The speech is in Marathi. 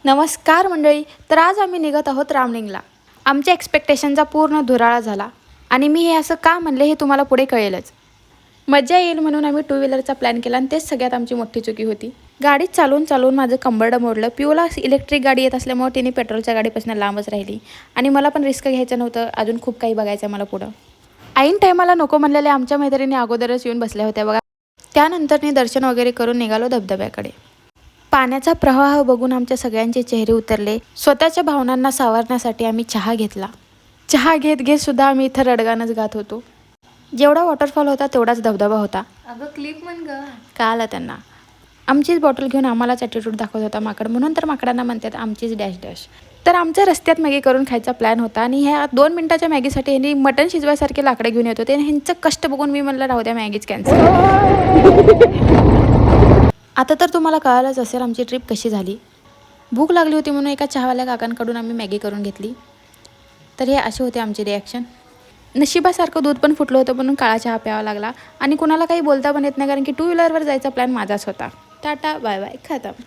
नमस्कार मंडळी. तर आज आम्ही निघत आहोत रामलिंगला. आमच्या एक्सपेक्टेशनचा पूर्ण धुराळा झाला आणि मी हे असं का म्हणले हे तुम्हाला पुढे कळेलच. मजा येईल म्हणून आम्ही टू व्हीलरचा प्लॅन केला आणि तेच सगळ्यात आमची मोठी चुकी होती. गाडी चालवून माझं कंबरडं मोडलं. पिऊला इलेक्ट्रिक गाडी येत असल्यामुळे तिने पेट्रोलच्या गाडीपासून लांबच राहिली आणि मला पण रिस्क घ्यायचं नव्हतं. अजून खूप काही बघायचं मला पुढं. ऐन टायमाला नको म्हणलेल्या आमच्या मैत्रिणी अगोदरच येऊन बसल्या होत्या बघा. त्यानंतर दर्शन वगैरे करून निघालो धबधब्याकडे. पाण्याचा प्रवाह बघून आमच्या सगळ्यांचे चेहरे उतरले. स्वतःच्या भावनांना सावरण्यासाठी आम्ही चहा घेतला. चहा घेत घेत सुद्धा आम्ही इथं रडगाणच गात होतो. जेवढा वॉटरफॉल होता तेवढाच धबधबा होता. अगं क्लिप म्हण ग. कळालं त्यांना. आमचीच बॉटल घेऊन आम्हालाच ॲटिट्यूड दाखवत होता माकड. म्हणून तर माकडांना म्हणतात आमचीच डॅश डॅश. तर आमच्या रस्त्यात मॅगी करून खायचा प्लॅन होता आणि ह्या 2 मिनिटाच्या मॅगीसाठी ह्यांनी मटण शिजवायसारखे लाकडं घेऊन येत होते. ह्यांचं कष्ट बघून मी म्हणलं राहू द्या मॅगीच कॅन्सल. आता तर तुम्हाला कळालंच असेल आमची ट्रिप कशी झाली. भूक लागली होती म्हणून एका चहावाल्या काकांकडून आम्ही मॅगी करून घेतली. तर हे असे होते आमचे रिॲक्शन. नशिबासारखं दूध पण फुटलं होतं म्हणून काळा चहा प्यावा लागला आणि कुणाला काही बोलता पण येत नाही कारण की टू व्हीलरवर जायचा प्लॅन माझाच होता. टाटा बाय बाय खतम.